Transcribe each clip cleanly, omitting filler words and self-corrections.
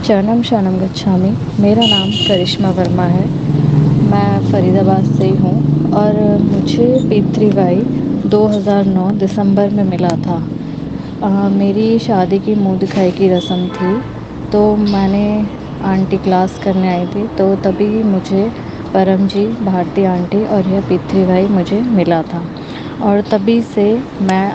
चरणम शरणम गच्छामि। मेरा नाम करिश्मा वर्मा है। मैं फ़रीदाबाद से ही हूँ और मुझे पितृवाई 2009 दिसंबर में मिला था। मेरी शादी की मुँह दिखाई की रस्म थी, तो मैंने आंटी क्लास करने आई थी, तो तभी मुझे परम जी, भारती आंटी और यह पितृवाई मुझे मिला था। और तभी से मैं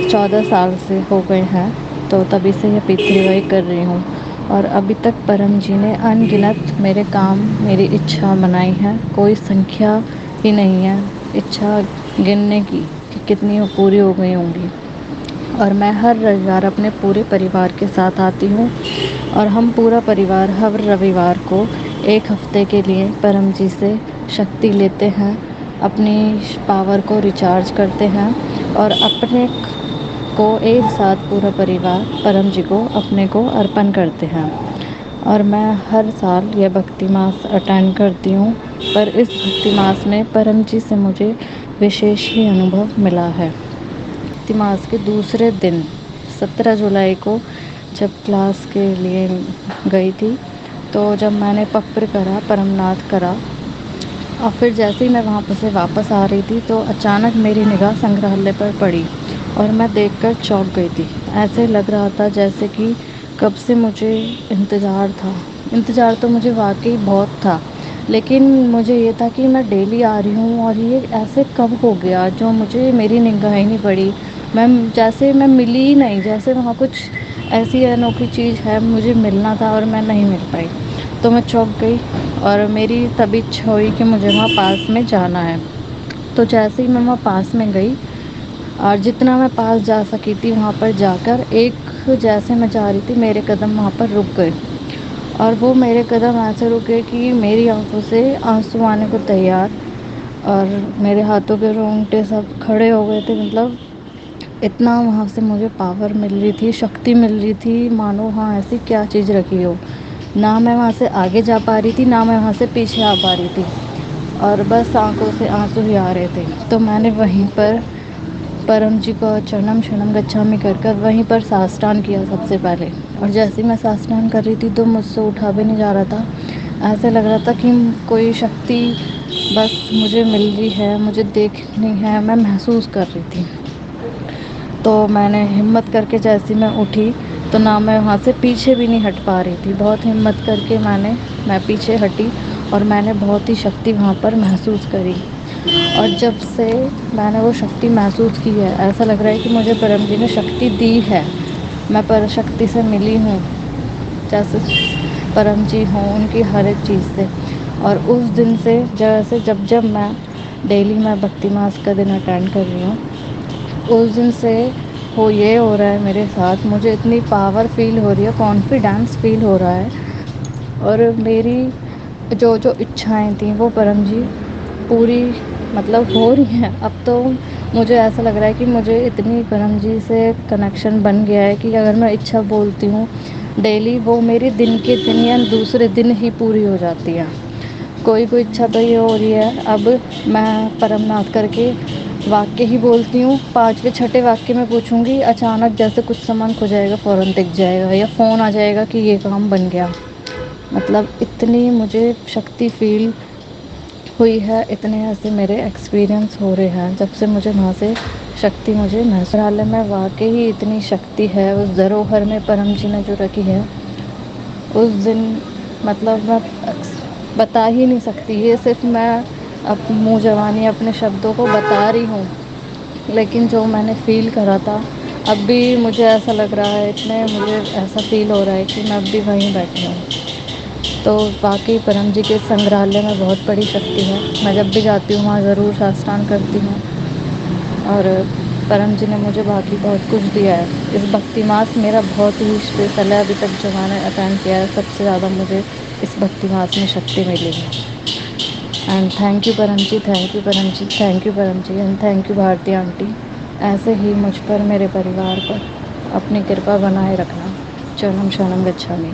14 साल से हो गए हैं, तो तभी से यह पितृवाई कर रही हूँ। और अभी तक परम जी ने अनगिनत मेरे काम, मेरी इच्छा मनाई है। कोई संख्या ही नहीं है इच्छा गिनने की कि कितनी वो पूरी हो गई होंगी। और मैं हर रविवार अपने पूरे परिवार के साथ आती हूँ और हम पूरा परिवार हर रविवार को एक हफ्ते के लिए परम जी से शक्ति लेते हैं, अपनी पावर को रिचार्ज करते हैं और अपने को एक साथ पूरा परिवार परम जी को अपने को अर्पण करते हैं। और मैं हर साल यह भक्ति मास अटेंड करती हूँ, पर इस भक्ति मास में परम जी से मुझे विशेष ही अनुभव मिला है। भक्ति मास के दूसरे दिन 17 जुलाई को जब क्लास के लिए गई थी, तो जब मैंने पप्र करा, परमनाथ करा और फिर जैसे ही मैं वहाँ पर से वापस आ रही थी, तो अचानक मेरी निगाह संग्रहालय पर पड़ी और मैं देखकर चौंक गई थी। ऐसे लग रहा था जैसे कि कब से मुझे इंतज़ार था। इंतज़ार तो मुझे वाकई बहुत था, लेकिन मुझे ये था कि मैं डेली आ रही हूँ और ये ऐसे कब हो गया जो मुझे मेरी निगाह ही नहीं पड़ी। मैं मिली ही नहीं, जैसे वहाँ कुछ ऐसी अनोखी चीज़ है, मुझे मिलना था और मैं नहीं मिल पाई। तो मैं चौंक गई और मेरी तभी इच्छा हुई कि मुझे वहाँ पास में जाना है। तो जैसे ही मैं वहाँ पास में गई और जितना मैं पास जा सकी थी, वहाँ पर जाकर जैसे मैं जा रही थी, मेरे कदम वहाँ पर रुक गए और वो मेरे कदम ऐसे रुके कि मेरी आंखों से आंसू आने को तैयार और मेरे हाथों के रोंगटे सब खड़े हो गए थे। मतलब इतना वहाँ से मुझे पावर मिल रही थी, शक्ति मिल रही थी, मानो हाँ ऐसी क्या चीज़ रखी हो। ना मैं वहाँ से आगे जा पा रही थी, ना मैं वहाँ से पीछे आ पा रही थी और बस आंखों से आंसू ही आ रहे थे। तो मैंने वहीं पर परम जी को चरणम शरणम गच्छामि कर वहीं पर साष्टांग किया सबसे पहले। और जैसे ही मैं साष्टांग कर रही थी, तो मुझसे उठा भी नहीं जा रहा था। ऐसे लग रहा था कि कोई शक्ति बस मुझे मिल रही है, मुझे देखनी है, मैं महसूस कर रही थी। तो मैंने हिम्मत करके जैसे मैं उठी, तो ना मैं वहाँ से पीछे भी नहीं हट पा रही थी। बहुत हिम्मत करके मैं पीछे हटी और मैंने बहुत ही शक्ति वहाँ पर महसूस करी। और जब से मैंने वो शक्ति महसूस की है, ऐसा लग रहा है कि मुझे परम जी ने शक्ति दी है। मैं पर शक्ति से मिली हूँ, जैसे परम जी हों उनकी हर एक चीज़ से। और उस दिन से जैसे जब जब मैं डेली मैं भक्ति मास का दिन अटेंड कर रही हूँ, उस दिन से हो रहा है मेरे साथ। मुझे इतनी पावर फील हो रही है, कॉन्फिडेंस फील हो रहा है और मेरी जो जो इच्छाएं थी वो परम जी पूरी मतलब हो रही हैं। अब तो मुझे ऐसा लग रहा है कि मुझे इतनी परम जी से कनेक्शन बन गया है कि अगर मैं इच्छा बोलती हूँ डेली, वो मेरे दिन के दिन या दूसरे दिन ही पूरी हो जाती है। कोई कोई इच्छा तो ये हो रही है, अब मैं परमनाथ करके वाक्य ही बोलती हूँ, पाँचवें छठे वाक्य में पूछूंगी, अचानक जैसे कुछ सामान खो जाएगा, फ़ौरन दिख जाएगा या फ़ोन आ जाएगा कि ये काम बन गया। मतलब इतनी मुझे शक्ति फील हुई है, इतने ऐसे मेरे एक्सपीरियंस हो रहे हैं जब से मुझे वहाँ से शक्ति मुझे महसूस में वाकई ही इतनी शक्ति है उस धरोहर में परम जी ने जो रखी है। उस दिन मतलब मैं बता ही नहीं सकती। ये सिर्फ मैं मुँह ज़बानी अपने शब्दों को बता रही हूँ, लेकिन जो मैंने फ़ील करा था, अब भी मुझे ऐसा लग रहा है, इतने मुझे ऐसा फ़ील हो रहा है कि मैं अब भी वहीं बैठी हूँ। तो वाकई परम जी के संग्रहालय में बहुत बड़ी शक्ति है। मैं जब भी जाती हूँ वहाँ ज़रूर साष्टांग करती हूँ और परम जी ने मुझे बाकी बहुत कुछ दिया है। इस भक्ति मास मेरा बहुत ही स्पेशल है, अभी तक जो मैंने अटेंड किया है सबसे ज़्यादा मुझे इस भक्ति मास में शक्ति मिली है। And thank you Param ji, thank you Param ji, thank you Param ji and thank you Bharti aunty. ऐसे ही मुझ पर, मेरे परिवार पर अपनी कृपा बनाए रखना। चरणम शरणम गच्छामि।